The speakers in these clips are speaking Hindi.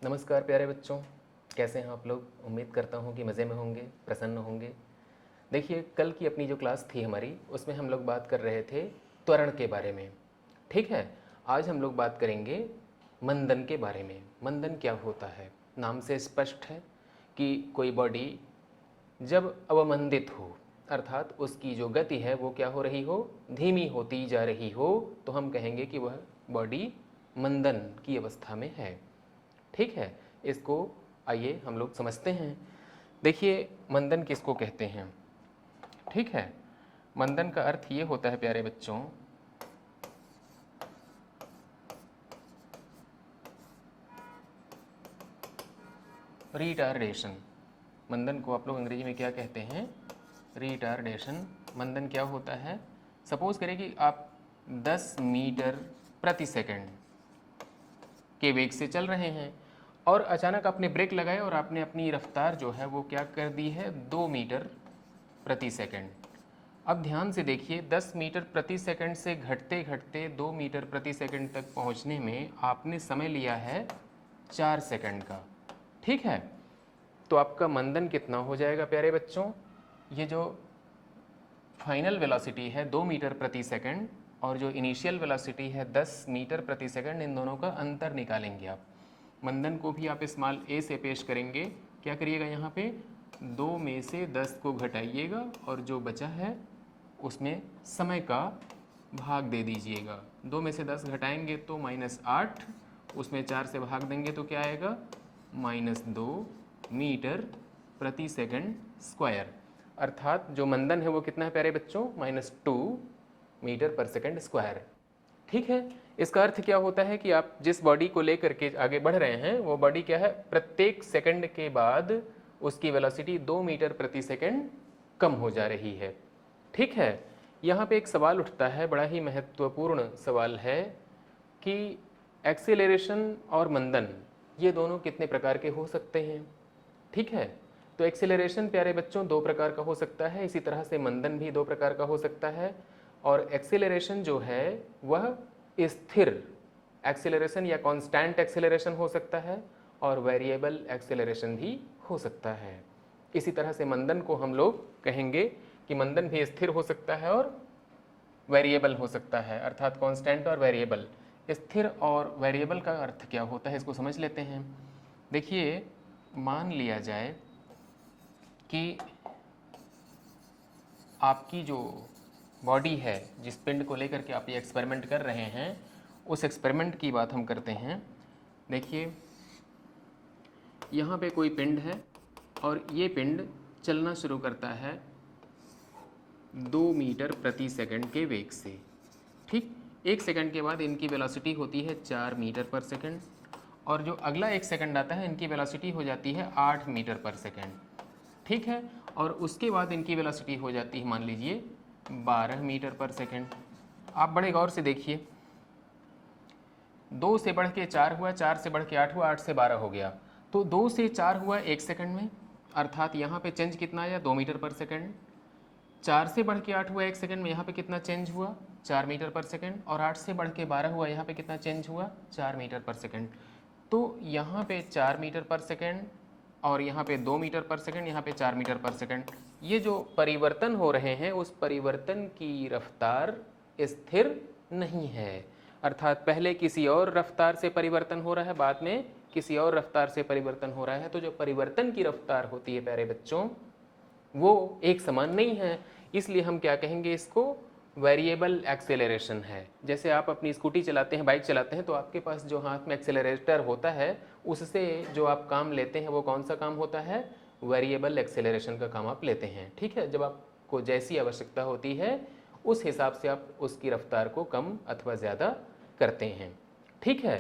नमस्कार प्यारे बच्चों, कैसे हैं आप लोग। उम्मीद करता हूं कि मज़े में होंगे, प्रसन्न होंगे। देखिए, कल की अपनी जो क्लास थी हमारी, उसमें हम लोग बात कर रहे थे त्वरण के बारे में। ठीक है, आज हम लोग बात करेंगे मंदन के बारे में। मंदन क्या होता है? नाम से स्पष्ट है कि कोई बॉडी जब अवमंदित हो, अर्थात उसकी जो गति है वो क्या हो रही हो, धीमी होती जा रही हो, तो हम कहेंगे कि वह बॉडी मंदन की अवस्था में है। ठीक है, इसको आइए हम लोग समझते हैं। देखिए, मंदन किसको कहते हैं? ठीक है, मंदन का अर्थ ये होता है प्यारे बच्चों, रिटार्डेशन। मंदन को आप लोग अंग्रेजी में क्या कहते हैं? रिटार्डेशन। मंदन क्या होता है? सपोज करें कि आप 10 मीटर प्रति सेकंड के वेग से चल रहे हैं और अचानक आपने ब्रेक लगाए और आपने अपनी रफ्तार जो है वो क्या कर दी है, 2 मीटर प्रति सेकंड। अब ध्यान से देखिए, 10 मीटर प्रति सेकंड से घटते घटते 2 मीटर प्रति सेकंड तक पहुंचने में आपने समय लिया है 4 सेकंड का। ठीक है, तो आपका मंदन कितना हो जाएगा प्यारे बच्चों? ये जो फाइनल वेलोसिटी है 2 मीटर प्रति सेकंड और जो इनिशियल वेलोसिटी है 10 मीटर प्रति सेकंड, इन दोनों का अंतर निकालेंगे आप। मंदन को भी आप स्मॉल ए से पेश करेंगे। क्या करिएगा, यहाँ पे 2 में से 10 को घटाइएगा और जो बचा है उसमें समय का भाग दे दीजिएगा। 2 में से 10 घटाएंगे तो -8, उसमें 4 से भाग देंगे तो क्या आएगा, -2 मीटर प्रति सेकंड स्क्वायर। अर्थात जो मंदन है वो कितना है प्यारे बच्चों, -2 मीटर पर सेकंड स्क्वायर। ठीक है, इसका अर्थ क्या होता है कि आप जिस बॉडी को लेकर के आगे बढ़ रहे हैं वो बॉडी क्या है, प्रत्येक सेकंड के बाद उसकी वेलोसिटी 2 मीटर प्रति सेकंड कम हो जा रही है। ठीक है, यहाँ पे एक सवाल उठता है, बड़ा ही महत्वपूर्ण सवाल है कि एक्सेलरेशन और मंदन ये दोनों कितने प्रकार के हो सकते हैं। ठीक है, तो एक्सेलरेशन प्यारे बच्चों 2 प्रकार का हो सकता है, इसी तरह से मंदन भी 2 प्रकार का हो सकता है। और एक्सेलरेशन जो है वह स्थिर एक्सेलरेशन या कांस्टेंट एक्सेलरेशन हो सकता है और वेरिएबल एक्सेलरेशन भी हो सकता है। इसी तरह से मंदन को हम लोग कहेंगे कि मंदन भी स्थिर हो सकता है और वेरिएबल हो सकता है, अर्थात कांस्टेंट और वेरिएबल। स्थिर और वेरिएबल का अर्थ क्या होता है इसको समझ लेते हैं। देखिए, मान लिया जाए कि आपकी जो बॉडी है, जिस पिंड को लेकर के आप ये एक्सपेरिमेंट कर रहे हैं, उस एक्सपेरिमेंट की बात हम करते हैं। देखिए, यहाँ पे कोई पिंड है और ये पिंड चलना शुरू करता है 2 मीटर प्रति सेकंड के वेग से। ठीक, 1 सेकंड के बाद इनकी वेलोसिटी होती है 4 मीटर पर सेकंड और जो अगला 1 सेकंड आता है इनकी वेलोसिटी हो जाती है 8 मीटर पर सेकंड। ठीक है, और उसके बाद इनकी वेलोसिटी हो जाती है मान लीजिए 12 मीटर पर सेकंड। आप बड़े गौर से देखिए, 2 से बढ़ के 4 हुआ, 4 से बढ़ के 8 हुआ, 8 से 12 हो गया, तो 2 से 4 हुआ 1 सेकंड में, अर्थात यहाँ पे चेंज कितना आया, 2 मीटर पर सेकंड। 4 से बढ़ के 8 हुआ 1 सेकंड में, यहाँ पे कितना चेंज हुआ, 4 मीटर पर सेकंड। और 8 से बढ़ के 12 हुआ, यहाँ पे कितना चेंज हुआ, 4 मीटर पर सेकंड। तो यहाँ पे 4 मीटर पर सेकंड और यहाँ पे 2 मीटर पर सेकंड, यहाँ पे 4 मीटर पर सेकंड। ये जो परिवर्तन हो रहे हैं उस परिवर्तन की रफ्तार स्थिर नहीं है, अर्थात पहले किसी और रफ्तार से परिवर्तन हो रहा है, बाद में किसी और रफ्तार से परिवर्तन हो रहा है। तो जो परिवर्तन की रफ्तार होती है प्यारे बच्चों, वो एक समान नहीं है, इसलिए हम क्या कहेंगे, इसको वेरिएबल एक्सेलरेशन है। जैसे आप अपनी स्कूटी चलाते हैं, बाइक चलाते हैं, तो आपके पास जो हाथ में एक्सेलरेटर होता है उससे जो आप काम लेते हैं वो कौन सा काम होता है, वेरिएबल एक्सेलरेशन का काम आप लेते हैं। ठीक है, जब आपको जैसी आवश्यकता होती है उस हिसाब से आप उसकी रफ्तार को कम अथवा ज़्यादा करते हैं। ठीक है,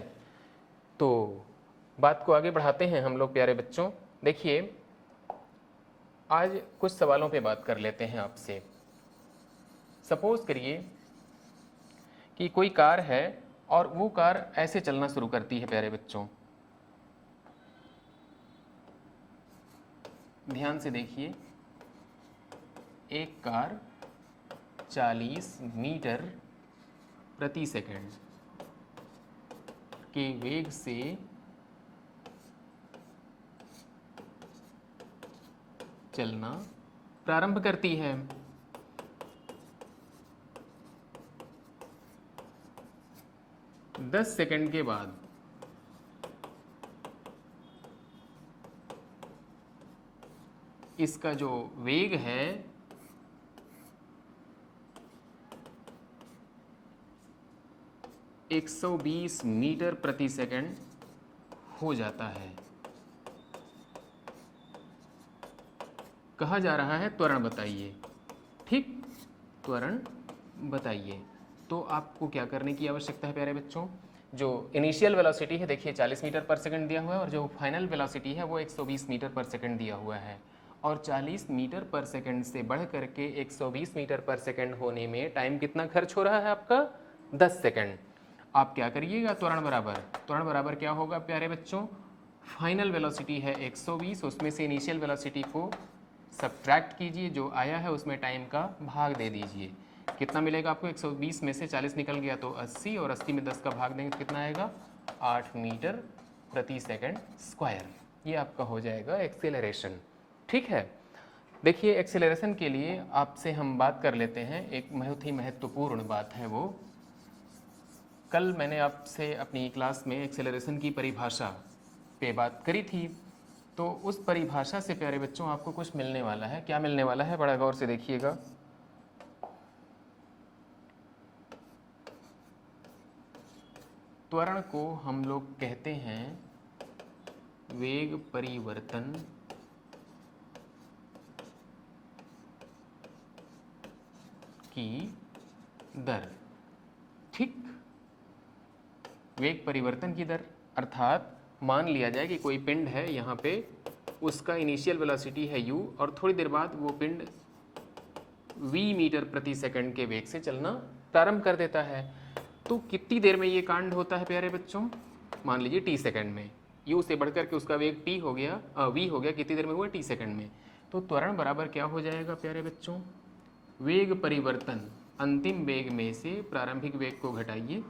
तो बात को आगे बढ़ाते हैं हम लोग प्यारे बच्चों। देखिए, आज कुछ सवालों पे बात कर लेते हैं आपसे। सपोज करिए कि कोई कार है और वो कार ऐसे चलना शुरू करती है प्यारे बच्चों। ध्यान से देखिए, एक कार 40 मीटर प्रति सेकंड के वेग से चलना प्रारंभ करती है। दस सेकंड के बाद इसका जो वेग है 120 मीटर प्रति सेकंड हो जाता है। कहा जा रहा है त्वरण बताइए। ठीक, त्वरण बताइए। तो आपको क्या करने की आवश्यकता है प्यारे बच्चों? जो इनिशियल वेलोसिटी है देखिए 40 मीटर पर सेकंड दिया हुआ है और जो फाइनल वेलोसिटी है वो 120 मीटर पर सेकंड दिया हुआ है। और 40 मीटर पर सेकंड से बढ़ करके 120 मीटर पर सेकंड होने में टाइम कितना खर्च हो रहा है आपका? 10 सेकंड। आप क्या करिएगा? त्वरण बराबर क्या होगा प्यारे बच्चों? फाइनल वेलोसिटी है 120, उसमें से इनिशियल वेलोसिटी को सब्ट्रैक्ट कीजिए, जो आया है उसमें टाइम का भाग दे दीजिए। कितना मिलेगा आपको? 120 में से 40 निकल गया तो 80, और 80 में 10 का भाग देंगे तो कितना आएगा? 8 मीटर प्रति सेकंड स्क्वायर। ये आपका हो जाएगा एक्सेलरेशन। ठीक है, देखिए एक्सेलरेशन के लिए आपसे हम बात कर लेते हैं। एक बहुत ही महत्वपूर्ण बात है वो। कल मैंने आपसे अपनी क्लास में एक्सेलरेशन की परिभाषा पे बात करी थी, तो उस परिभाषा से प्यारे बच्चों आपको कुछ मिलने वाला है। क्या मिलने वाला है? बड़ा गौर से देखिएगा। त्वरण को हम लोग कहते हैं वेग परिवर्तन की दर। ठीक, वेग परिवर्तन की दर अर्थात मान लिया जाए कि कोई पिंड है यहाँ पे, उसका इनिशियल वेलोसिटी है u और थोड़ी देर बाद वो पिंड v मीटर प्रति सेकंड के वेग से चलना प्रारंभ कर देता है। तो कितनी देर में ये कांड होता है प्यारे बच्चों? मान लीजिए t सेकंड में। u से बढ़कर के उसका वेग t हो गया, v हो गया। कितनी देर में हुआ? t सेकंड में। तो त्वरण बराबर क्या हो जाएगा प्यारे बच्चों? वेग परिवर्तन, अंतिम वेग में से प्रारंभिक वेग को घटाइए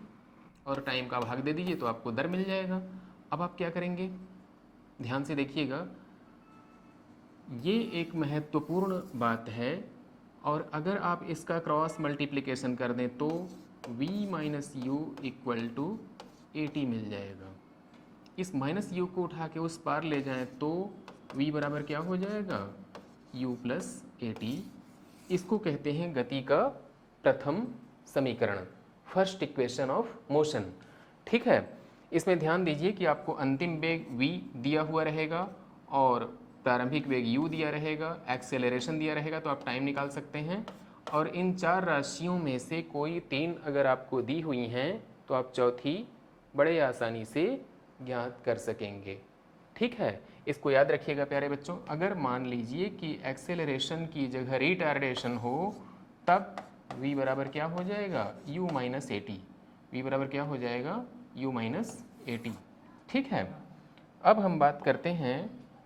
और टाइम का भाग दे दीजिए तो आपको दर मिल जाएगा। अब आप क्या करेंगे? ध्यान से देखिएगा, ये एक महत्वपूर्ण बात है। और अगर आप इसका क्रॉस मल्टीप्लिकेशन कर दें तो v minus u equal to AT मिल जाएगा। इस माइनस यू को उठा के उस पार ले जाएं तो v बराबर क्या हो जाएगा? u plus AT। इसको कहते हैं गति का प्रथम समीकरण, फर्स्ट इक्वेशन ऑफ मोशन। ठीक है, इसमें ध्यान दीजिए कि आपको अंतिम वेग v दिया हुआ रहेगा और प्रारंभिक वेग u दिया रहेगा, एक्सेलरेशन दिया रहेगा, तो आप टाइम निकाल सकते हैं। और इन चार राशियों में से कोई तीन अगर आपको दी हुई हैं तो आप चौथी बड़े आसानी से ज्ञात कर सकेंगे। ठीक है, इसको याद रखिएगा प्यारे बच्चों। अगर मान लीजिए कि एक्सेलरेशन की जगह रिटार्डेशन हो तब v बराबर क्या हो जाएगा? u minus AT। v बराबर क्या हो जाएगा? u minus AT। ठीक है, अब हम बात करते हैं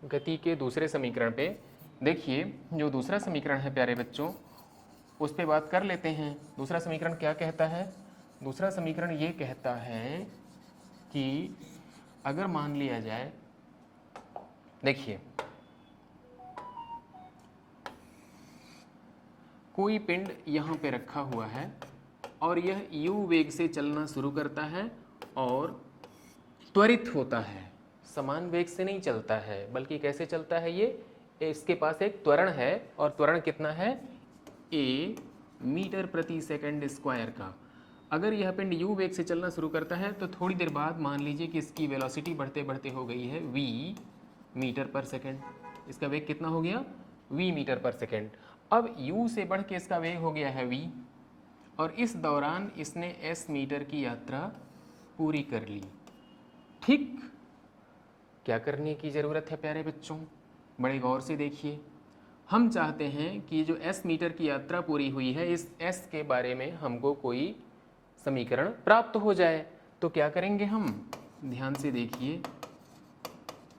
गति के दूसरे समीकरण पे। देखिए जो दूसरा समीकरण है प्यारे बच्चों, उस पे बात कर लेते हैं। दूसरा समीकरण क्या कहता है? दूसरा समीकरण ये कहता है कि अगर मान लिया जाए, देखिए कोई पिंड यहाँ पे रखा हुआ है और यह u वेग से चलना शुरू करता है और त्वरित होता है। समान वेग से नहीं चलता है, बल्कि कैसे चलता है ये? इसके पास एक त्वरण है और त्वरण कितना है? a मीटर प्रति सेकंड स्क्वायर का। अगर यह पिंड u वेग से चलना शुरू करता है तो थोड़ी देर बाद मान लीजिए कि इसकी वेलोसिटी बढ़ते बढ़ते हो गई है v मीटर पर सेकंड। इसका वेग कितना हो गया? v मीटर पर सेकंड। अब u से बढ़ के इसका वेग हो गया है v और इस दौरान इसने s मीटर की यात्रा पूरी कर ली। ठीक, क्या करने की ज़रूरत है प्यारे बच्चों? बड़े गौर से देखिए। हम चाहते हैं कि जो s मीटर की यात्रा पूरी हुई है, इस s के बारे में हमको कोई समीकरण प्राप्त हो जाए। तो क्या करेंगे हम? ध्यान से देखिए,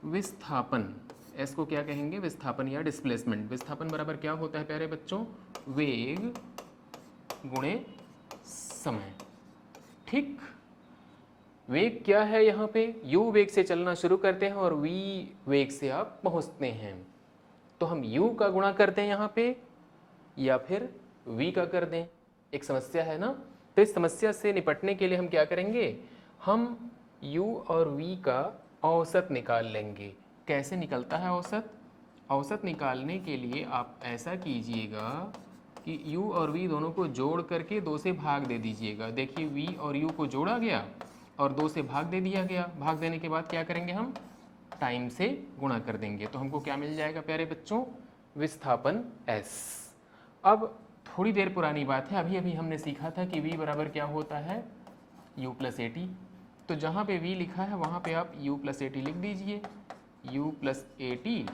विस्थापन, s को क्या कहेंगे? विस्थापन या डिस्प्लेसमेंट। विस्थापन बराबर क्या होता है प्यारे बच्चों? वेग गुणे समय। ठीक, वेग क्या है यहाँ पे? u वेग से चलना शुरू करते हैं और v वेग से आप पहुँचते हैं। तो हम u का गुणा कर दें यहाँ पे या फिर v का कर दें, एक समस्या है ना। तो इस समस्या से निपटने के लिए हम क्या करेंगे, हम u और v का औसत निकाल लेंगे। कैसे निकलता है औसत? औसत निकालने के लिए आप ऐसा कीजिएगा कि u और v दोनों को जोड़ करके 2 से भाग दे दीजिएगा। देखिए v और u को जोड़ा गया और 2 से भाग दे दिया गया। भाग देने के बाद क्या करेंगे, हम टाइम से गुणा कर देंगे। तो हमको क्या मिल जाएगा प्यारे बच्चों, विस्थापन s। अब थोड़ी देर पुरानी बात है, अभी अभी हमने सीखा था कि v बराबर क्या होता है, u प्लस ए टी। तो जहाँ पे v लिखा है वहाँ पे आप u प्लस ए टी लिख दीजिए, u plus a T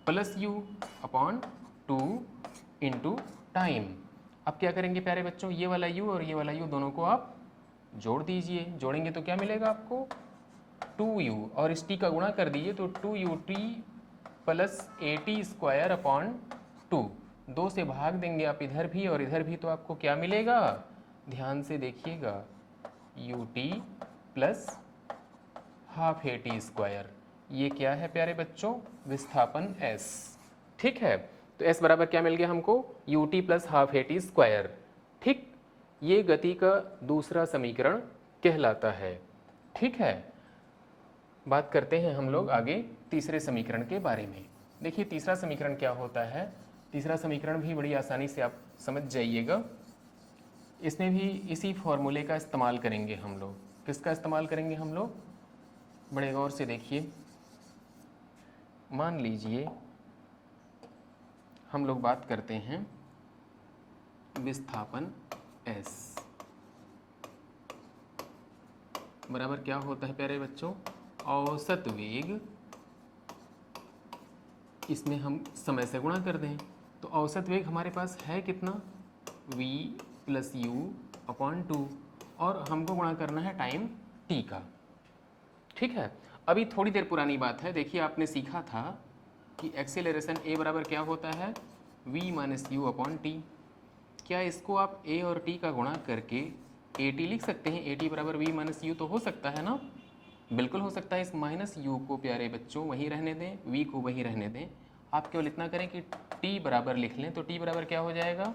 plus u upon 2 into time. अब क्या करेंगे प्यारे बच्चों, ये वाला u और ये वाला u दोनों को आप जोड़ दीजिए। जोड़ेंगे तो क्या मिलेगा आपको, 2u, और इस t का गुणा कर दीजिए तो 2ut plus a t square upon 2। 2 से भाग देंगे आप इधर भी और इधर भी, तो आपको क्या मिलेगा, ध्यान से देखिएगा, ut plus half a t square. ये क्या है प्यारे बच्चों, विस्थापन s। ठीक है, तो s बराबर क्या मिल गया हमको, ut plus half a t square. ठीक, ये गति का दूसरा समीकरण कहलाता है। ठीक है, बात करते हैं हम लोग आगे तीसरे समीकरण के बारे में। देखिए तीसरा समीकरण क्या होता है। तीसरा समीकरण भी बड़ी आसानी से आप समझ जाइएगा। इसमें भी इसी फॉर्मूले का इस्तेमाल करेंगे हम लोग। किसका इस्तेमाल करेंगे हम लोग, बड़े गौर से देखिए। मान लीजिए हम लोग बात करते हैं विस्थापन s बराबर क्या होता है प्यारे बच्चों, औसत वेग, इसमें हम समय से गुणा कर दें। तो औसत वेग हमारे पास है कितना, v प्लस यू अपॉन 2, और हमको गुणा करना है टाइम t का। ठीक है, अभी थोड़ी देर पुरानी बात है। देखिए आपने सीखा था कि एक्सेलरेशन a बराबर क्या होता है, v minus you upon T. क्या इसको आप a और t का गुणा करके at लिख सकते हैं, at बराबर v माइनस यू, तो हो सकता है ना, बिल्कुल हो सकता है। इस माइनस u को प्यारे बच्चों वहीं रहने दें, v को वहीं रहने दें। आप केवल इतना करें कि t बराबर लिख लें, तो t बराबर क्या हो जाएगा,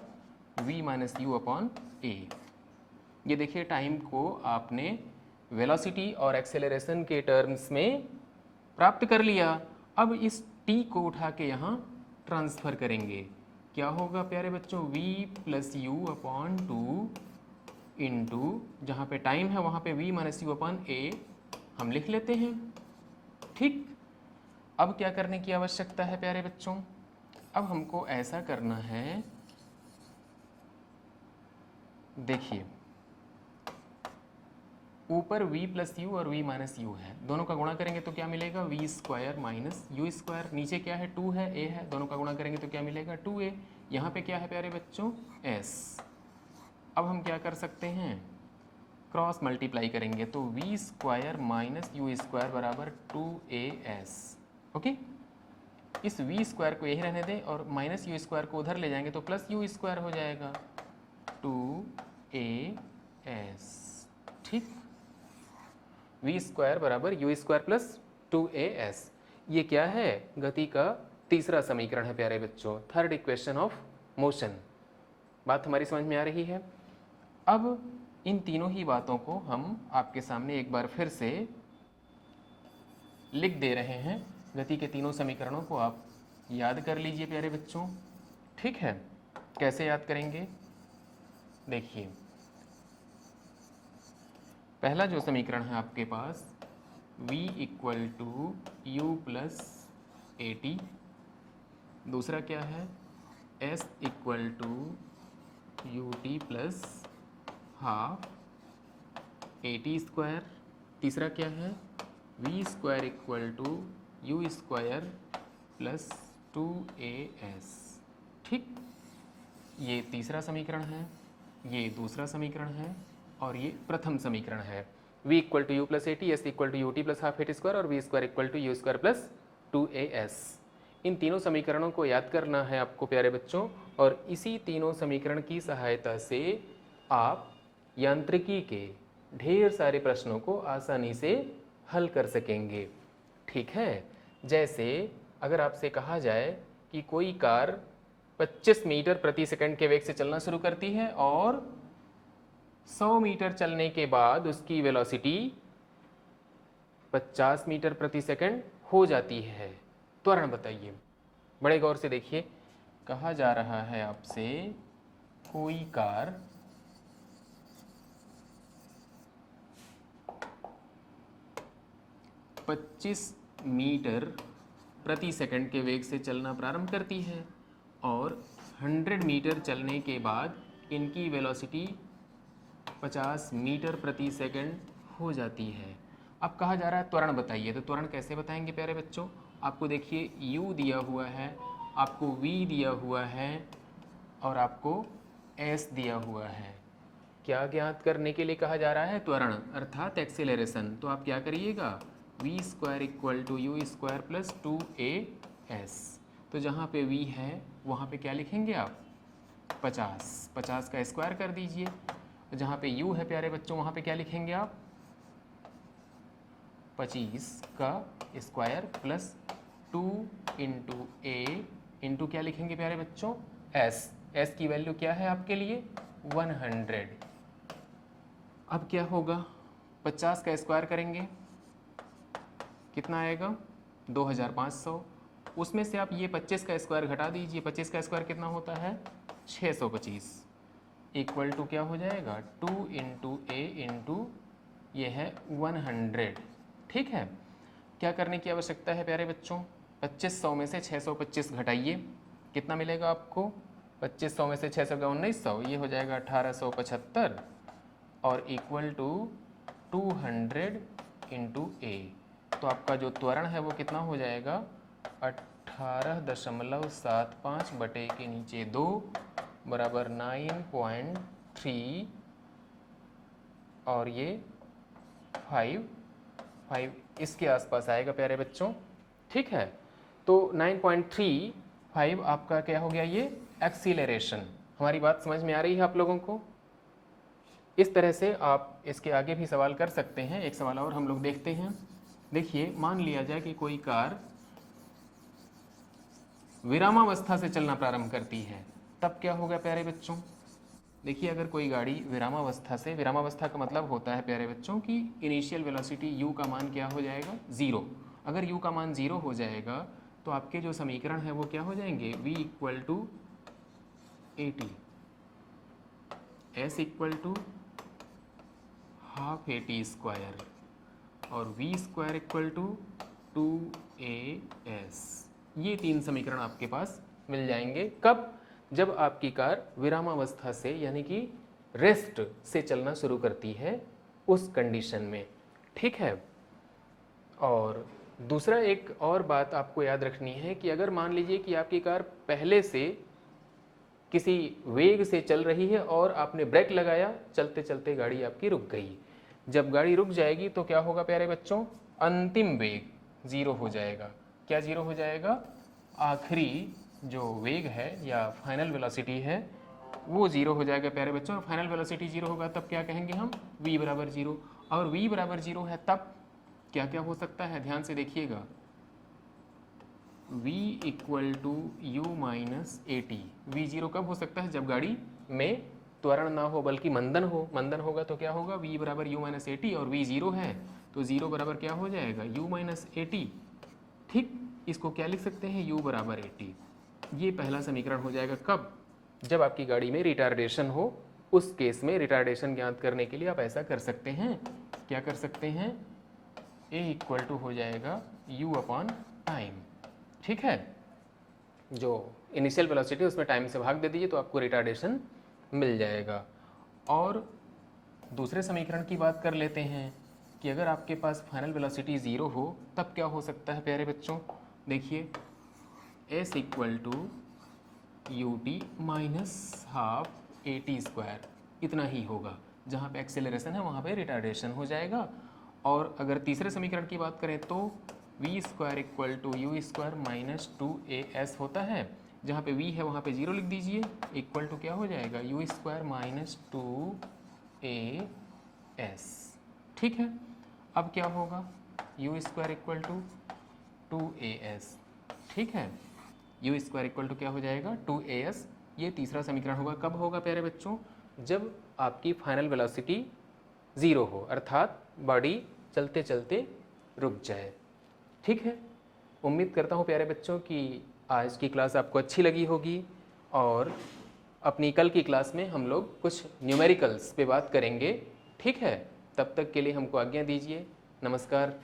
v minus you upon a। ये देखिए टाइम को आपने वेलोसिटी और एक्सेलरेशन के टर्म्स में प्राप्त कर लिया। अब इस t को उठा के यहाँ ट्रांसफ़र करेंगे। क्या होगा प्यारे बच्चों, v plus you upon 2 into, जहाँ पे टाइम है वहाँ पे v minus you upon a हम लिख लेते हैं। ठीक, अब क्या करने की आवश्यकता है प्यारे बच्चों, अब हमको ऐसा करना है, देखिए ऊपर v प्लस यू और v माइनस यू है, दोनों का गुणा करेंगे तो क्या मिलेगा, v square minus you square. नीचे क्या है, 2 है, a है, दोनों का गुणा करेंगे तो क्या मिलेगा, 2a। यहाँ पे क्या है प्यारे बच्चों, s। अब हम क्या कर सकते हैं, क्रॉस मल्टीप्लाई करेंगे तो v square minus you square बराबर 2as। ओके, इस v स्क्वायर को यही रहने दें और माइनस यू स्क्वायर को उधर ले जाएंगे तो प्लस यू स्क्वायर हो जाएगा, 2as। ठीक, v स्क्वायर बराबर यू स्क्वायर प्लस 2as। ये क्या है, गति का तीसरा समीकरण है प्यारे बच्चों, थर्ड इक्वेशन ऑफ मोशन। बात हमारी समझ में आ रही है। अब इन तीनों ही बातों को हम आपके सामने एक बार फिर से लिख दे रहे हैं। गति के तीनों समीकरणों को आप याद कर लीजिए प्यारे बच्चों। ठीक है, कैसे याद करेंगे, देखिए पहला जो समीकरण है आपके पास, v equal to u plus a t. दूसरा क्या है, s equal to u t plus half a t square. तीसरा क्या है, v square equal to u square plus 2as। ठीक, ये तीसरा समीकरण है, ये दूसरा समीकरण है और ये प्रथम समीकरण है। v equal to u plus a t, s equal to u t plus half a t square और v square equal to u square plus 2as। इन तीनों समीकरणों को याद करना है आपको प्यारे बच्चों, और इसी तीनों समीकरण की सहायता से आप यांत्रिकी के ढेर सारे प्रश्नों को आसानी से हल कर सकेंगे। ठीक है, जैसे अगर आपसे कहा जाए कि कोई कार 25 मीटर प्रति सेकंड के वेग से चलना शुरू करती है और 100 मीटर चलने के बाद उसकी वेलोसिटी 50 मीटर प्रति सेकंड हो जाती है। त्वरण बताइए। बड़े गौर से देखिए, कहा जा रहा है आपसे कोई कार 25 मीटर प्रति सेकंड के वेग से चलना प्रारंभ करती है और 100 मीटर चलने के बाद इनकी वेलोसिटी 50 मीटर प्रति सेकंड हो जाती है। अब कहा जा रहा है त्वरण बताइए। तो त्वरण कैसे बताएंगे प्यारे बच्चों? आपको देखिए u दिया हुआ है, आपको v दिया हुआ है और आपको s दिया हुआ है। क्या ज्ञात करने के लिए कहा जा रहा है? त्वरण अर्थात एक्सेलरेशन। तो आप क्या करिएगा, v square equal to u square plus 2as। तो जहाँ पे v है वहाँ पे क्या लिखेंगे आप? 50 का स्क्वायर कर दीजिए। जहाँ पे u है प्यारे बच्चों वहाँ पे क्या लिखेंगे आप? 25 का square plus 2 into a into क्या लिखेंगे प्यारे बच्चों? s की वैल्यू क्या है आपके लिए? 100। अब क्या होगा, 50 का स्क्वायर करेंगे कितना आएगा? 2500। उसमें से आप ये 25 का स्क्वायर घटा दीजिए। 25 का स्क्वायर कितना होता है? 625 इक्वल टू क्या हो जाएगा? 2 इंटू ए इंटू ये है 100। ठीक है। क्या करने की आवश्यकता है प्यारे बच्चों? 2500 में से 625 घटाइए, कितना मिलेगा आपको? 2500 में से 600 का 1900, ये हो जाएगा 1875 और इक्वल टू 200 इंटू ए। तो आपका जो त्वरण है वो कितना हो जाएगा? 18.75 बटे के नीचे 2 बराबर 9.3 और ये 5 इसके आसपास आएगा प्यारे बच्चों। ठीक है। तो 9.35 आपका क्या हो गया? ये एक्सीलरेशन। हमारी बात समझ में आ रही है आप लोगों को? इस तरह से आप इसके आगे भी सवाल कर सकते हैं। एक सवाल और हम लोग देखते हैं। देखिए, मान लिया जाए कि कोई कार विरामावस्था से चलना प्रारंभ करती है, तब क्या होगा प्यारे बच्चों? देखिए, अगर कोई गाड़ी विरामावस्था से, विरामावस्था का मतलब होता है प्यारे बच्चों कि इनिशियल वेलोसिटी u का मान क्या हो जाएगा? 0। अगर u का मान 0 हो जाएगा तो आपके जो समीकरण है वो क्या हो जाएंगे? v equal to AT, s equal to half AT square और v square equal to 2as। ये 3 समीकरण आपके पास मिल जाएंगे। कब? जब आपकी कार विरामावस्था से यानी कि रेस्ट से चलना शुरू करती है, उस कंडीशन में। ठीक है। और दूसरा एक और बात आपको याद रखनी है कि अगर मान लीजिए कि आपकी कार पहले से किसी वेग से चल रही है और आपने ब्रेक लगाया, चलते चलते गाड़ी आपकी रुक गई। जब गाड़ी रुक जाएगी तो क्या होगा प्यारे बच्चों? अंतिम वेग 0 हो जाएगा। क्या 0 हो जाएगा? आखिरी जो वेग है या फाइनल वेलोसिटी है वो 0 हो जाएगा प्यारे बच्चों। और फाइनल वेलोसिटी 0 होगा तब क्या कहेंगे हम? v बराबर 0। और v बराबर 0 है तब क्या क्या हो सकता है? ध्यान से देखिएगा। v equal to u minus AT। v 0 कब हो सकता है? जब गाड़ी में त्वरण ना हो बल्कि मंदन हो। मंदन होगा तो क्या होगा? v बराबर u माइनस AT और v 0 है तो 0 बराबर क्या हो जाएगा? u minus AT। ठीक, इसको क्या लिख सकते हैं? u बराबर AT। ये पहला समीकरण हो जाएगा। कब? जब आपकी गाड़ी में रिटार्डेशन हो। उस केस में रिटार्डेशन ज्ञात करने के लिए आप ऐसा कर सकते हैं। क्या कर सकते हैं? a इक्वल टू हो जाएगा u अपॉन टाइम। ठीक है। जो इनिशियल वेलोसिटी उसमें टाइम से भाग दे दीजिए तो आपको रिटार्डेशन मिल जाएगा। और दूसरे समीकरण की बात कर लेते हैं कि अगर आपके पास फाइनल वेलोसिटी 0 हो तब क्या हो सकता है प्यारे बच्चों? देखिए, s equal to ut minus half AT square, इतना ही होगा। जहाँ पे एक्सेलरेशन है वहाँ पे रिटार्डेशन हो जाएगा। और अगर तीसरे समीकरण की बात करें तो v square equal to u square minus 2as होता है। जहाँ पे v है वहाँ पे 0 लिख दीजिए, इक्वल टू क्या हो जाएगा? U square minus 2as। ठीक है। अब क्या होगा? U square equal to 2as। ठीक है। यू स्क्वायर इक्वल टू क्या हो जाएगा 2as। ये तीसरा समीकरण होगा। कब होगा प्यारे बच्चों? जब आपकी फाइनल वेलोसिटी 0 हो, अर्थात बॉडी चलते चलते रुक जाए। ठीक है, उम्मीद करता हूँ प्यारे बच्चों कि आज की क्लास आपको अच्छी लगी होगी और अपनी कल की क्लास में हम लोग कुछ न्यूमेरिकल्स पे बात करेंगे। ठीक है, तब तक के लिए हमको आज्ञा दीजिए। नमस्कार।